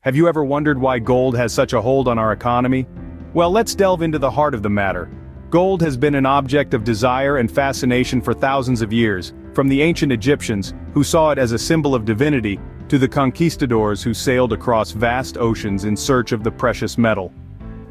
Have you ever wondered why gold has such a hold on our economy? Well, let's delve into the heart of the matter. Gold has been an object of desire and fascination for thousands of years, from the ancient Egyptians, who saw it as a symbol of divinity, to the conquistadors who sailed across vast oceans in search of the precious metal.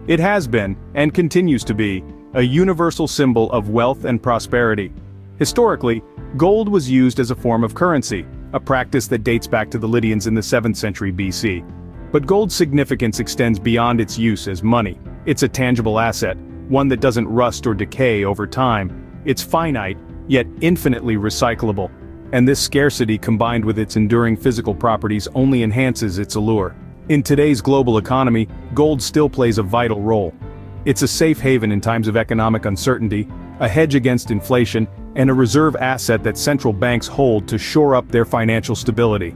It has been, and continues to be, a universal symbol of wealth and prosperity. Historically, gold was used as a form of currency, a practice that dates back to the Lydians in the 7th century BC. But gold's significance extends beyond its use as money. It's a tangible asset, one that doesn't rust or decay over time. It's finite, yet infinitely recyclable. And this scarcity combined with its enduring physical properties only enhances its allure. In today's global economy, gold still plays a vital role. It's a safe haven in times of economic uncertainty, a hedge against inflation, and a reserve asset that central banks hold to shore up their financial stability.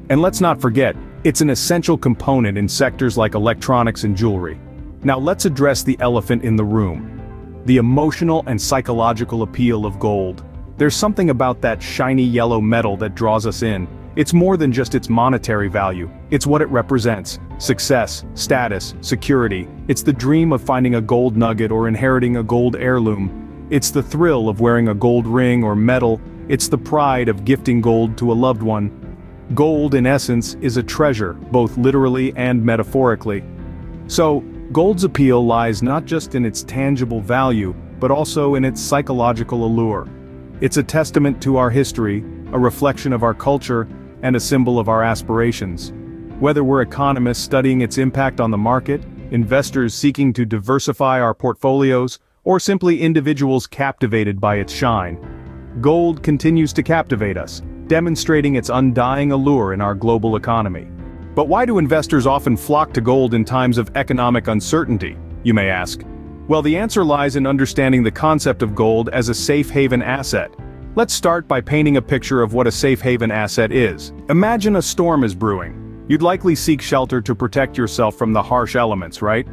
And let's not forget, it's an essential component in sectors like electronics and jewelry. Now let's address the elephant in the room. The emotional and psychological appeal of gold. There's something about that shiny yellow metal that draws us in. It's more than just its monetary value, it's what it represents. Success, status, security. It's the dream of finding a gold nugget or inheriting a gold heirloom. It's the thrill of wearing a gold ring or medal. It's the pride of gifting gold to a loved one. Gold, in essence, is a treasure, both literally and metaphorically. So, gold's appeal lies not just in its tangible value, but also in its psychological allure. It's a testament to our history, a reflection of our culture, and a symbol of our aspirations. Whether we're economists studying its impact on the market, investors seeking to diversify our portfolios, or simply individuals captivated by its shine, gold continues to captivate us, demonstrating its undying allure in our global economy. But why do investors often flock to gold in times of economic uncertainty, you may ask? Well, the answer lies in understanding the concept of gold as a safe haven asset. Let's start by painting a picture of what a safe haven asset is. Imagine a storm is brewing. You'd likely seek shelter to protect yourself from the harsh elements, right?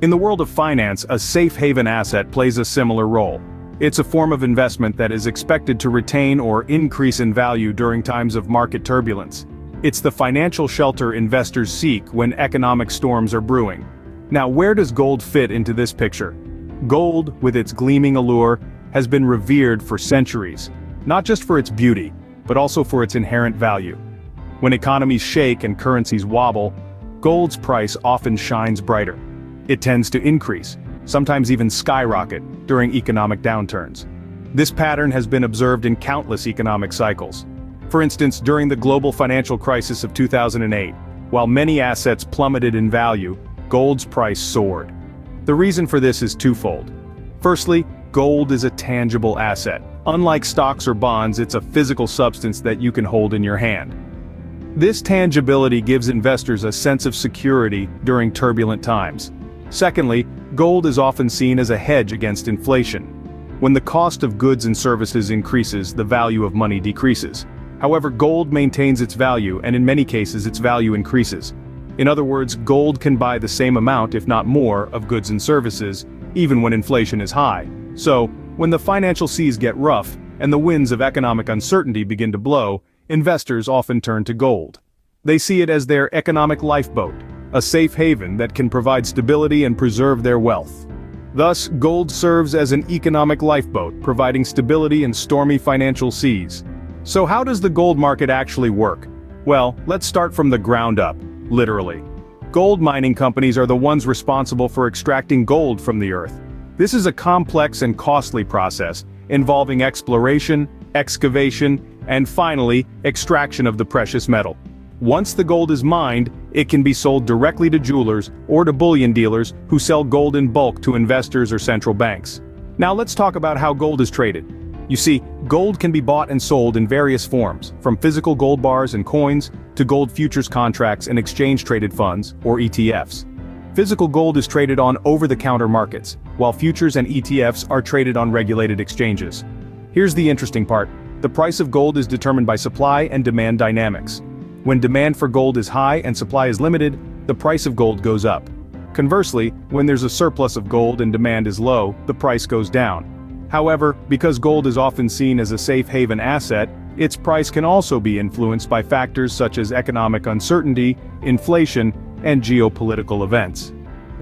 In the world of finance, a safe haven asset plays a similar role. It's a form of investment that is expected to retain or increase in value during times of market turbulence. It's the financial shelter investors seek when economic storms are brewing. Now, where does gold fit into this picture? Gold, with its gleaming allure, has been revered for centuries, not just for its beauty, but also for its inherent value. When economies shake and currencies wobble, gold's price often shines brighter. It tends to increase, sometimes even skyrocket, during economic downturns. This pattern has been observed in countless economic cycles. For instance, during the global financial crisis of 2008, while many assets plummeted in value, gold's price soared. The reason for this is twofold. Firstly, gold is a tangible asset. Unlike stocks or bonds, it's a physical substance that you can hold in your hand. This tangibility gives investors a sense of security during turbulent times. Secondly, gold is often seen as a hedge against inflation. When the cost of goods and services increases, the value of money decreases. However, gold maintains its value, and in many cases its value increases. In other words, gold can buy the same amount, if not more, of goods and services, even when inflation is high. So, when the financial seas get rough, and the winds of economic uncertainty begin to blow, investors often turn to gold. They see it as their economic lifeboat, a safe haven that can provide stability and preserve their wealth. Thus, gold serves as an economic lifeboat, providing stability in stormy financial seas. So how does the gold market actually work? Well, let's start from the ground up, literally. Gold mining companies are the ones responsible for extracting gold from the earth. This is a complex and costly process, involving exploration, excavation, and finally, extraction of the precious metal. Once the gold is mined, it can be sold directly to jewelers or to bullion dealers who sell gold in bulk to investors or central banks. Now let's talk about how gold is traded. You see, gold can be bought and sold in various forms, from physical gold bars and coins to gold futures contracts and exchange-traded funds, or ETFs. Physical gold is traded on over-the-counter markets, while futures and ETFs are traded on regulated exchanges. Here's the interesting part. The price of gold is determined by supply and demand dynamics. When demand for gold is high and supply is limited, the price of gold goes up. Conversely, when there's a surplus of gold and demand is low, the price goes down. However, because gold is often seen as a safe haven asset, its price can also be influenced by factors such as economic uncertainty, inflation, and geopolitical events.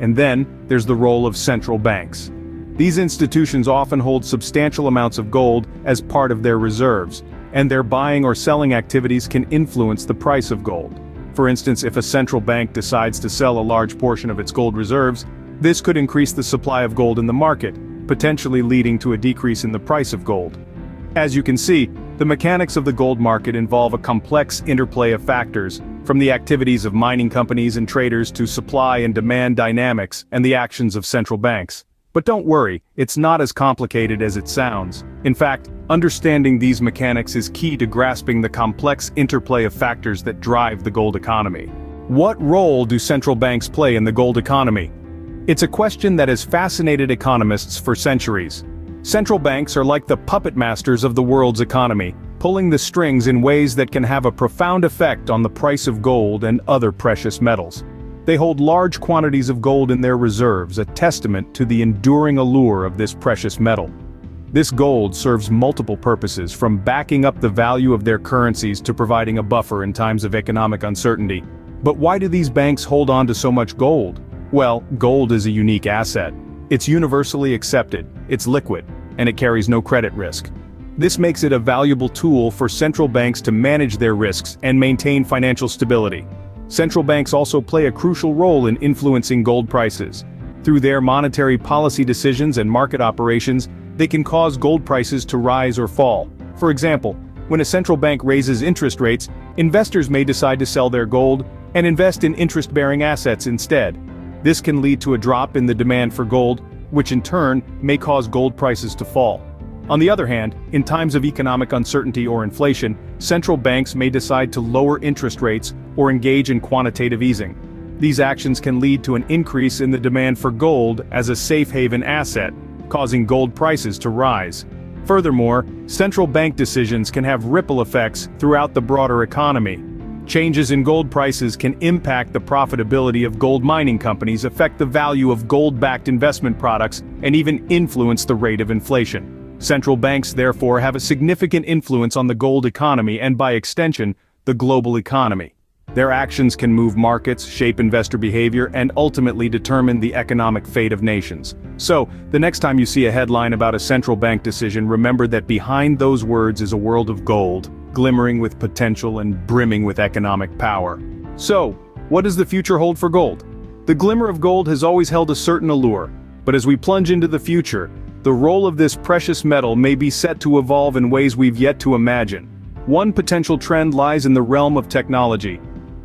And then, there's the role of central banks. These institutions often hold substantial amounts of gold as part of their reserves, and their buying or selling activities can influence the price of gold. For instance, if a central bank decides to sell a large portion of its gold reserves, this could increase the supply of gold in the market, potentially leading to a decrease in the price of gold. As you can see, the mechanics of the gold market involve a complex interplay of factors, from the activities of mining companies and traders to supply and demand dynamics and the actions of central banks. But don't worry, it's not as complicated as it sounds. In fact, understanding these mechanics is key to grasping the complex interplay of factors that drive the gold economy. What role do central banks play in the gold economy? It's a question that has fascinated economists for centuries. Central banks are like the puppet masters of the world's economy, pulling the strings in ways that can have a profound effect on the price of gold and other precious metals. They hold large quantities of gold in their reserves, a testament to the enduring allure of this precious metal. This gold serves multiple purposes, from backing up the value of their currencies to providing a buffer in times of economic uncertainty. But why do these banks hold on to so much gold? Well, gold is a unique asset. It's universally accepted, it's liquid, and it carries no credit risk. This makes it a valuable tool for central banks to manage their risks and maintain financial stability. Central banks also play a crucial role in influencing gold prices. Through their monetary policy decisions and market operations, they can cause gold prices to rise or fall. For example, when a central bank raises interest rates, investors may decide to sell their gold and invest in interest-bearing assets instead. This can lead to a drop in the demand for gold, which in turn may cause gold prices to fall. On the other hand, in times of economic uncertainty or inflation, central banks may decide to lower interest rates or engage in quantitative easing. These actions can lead to an increase in the demand for gold as a safe haven asset, causing gold prices to rise. Furthermore, central bank decisions can have ripple effects throughout the broader economy. Changes in gold prices can impact the profitability of gold mining companies, affect the value of gold-backed investment products, and even influence the rate of inflation. Central banks therefore have a significant influence on the gold economy and, by extension, the global economy. Their actions can move markets, shape investor behavior, and ultimately determine the economic fate of nations. So, the next time you see a headline about a central bank decision, remember that behind those words is a world of gold, glimmering with potential and brimming with economic power. So, what does the future hold for gold? The glimmer of gold has always held a certain allure, but as we plunge into the future, the role of this precious metal may be set to evolve in ways we've yet to imagine. One potential trend lies in the realm of technology.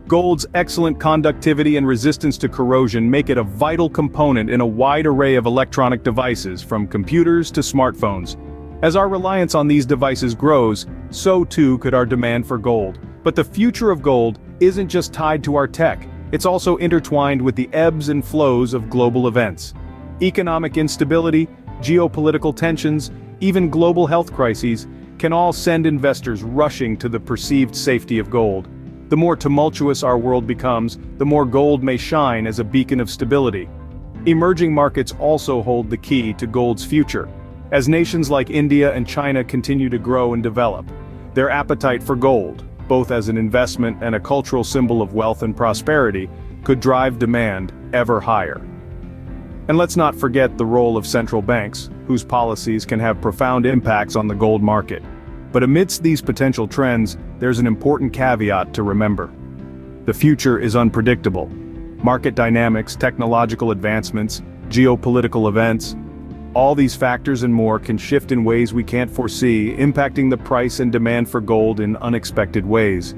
Gold's excellent conductivity and resistance to corrosion make it a vital component in a wide array of electronic devices, from computers to smartphones. As our reliance on these devices grows, so too could our demand for gold. But the future of gold isn't just tied to our tech, it's also intertwined with the ebbs and flows of global events. Economic instability, geopolitical tensions, even global health crises, can all send investors rushing to the perceived safety of gold. The more tumultuous our world becomes, the more gold may shine as a beacon of stability. Emerging markets also hold the key to gold's future. As nations like India and China continue to grow and develop, their appetite for gold, both as an investment and a cultural symbol of wealth and prosperity, could drive demand ever higher. And let's not forget the role of central banks, whose policies can have profound impacts on the gold market. But amidst these potential trends, there's an important caveat to remember. The future is unpredictable. Market dynamics, technological advancements, geopolitical events, all these factors and more can shift in ways we can't foresee, impacting the price and demand for gold in unexpected ways.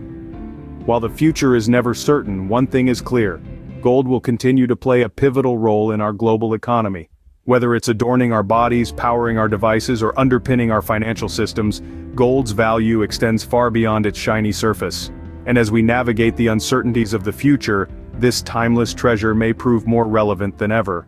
While the future is never certain, one thing is clear: gold will continue to play a pivotal role in our global economy. Whether it's adorning our bodies, powering our devices, or underpinning our financial systems, gold's value extends far beyond its shiny surface. And as we navigate the uncertainties of the future, this timeless treasure may prove more relevant than ever.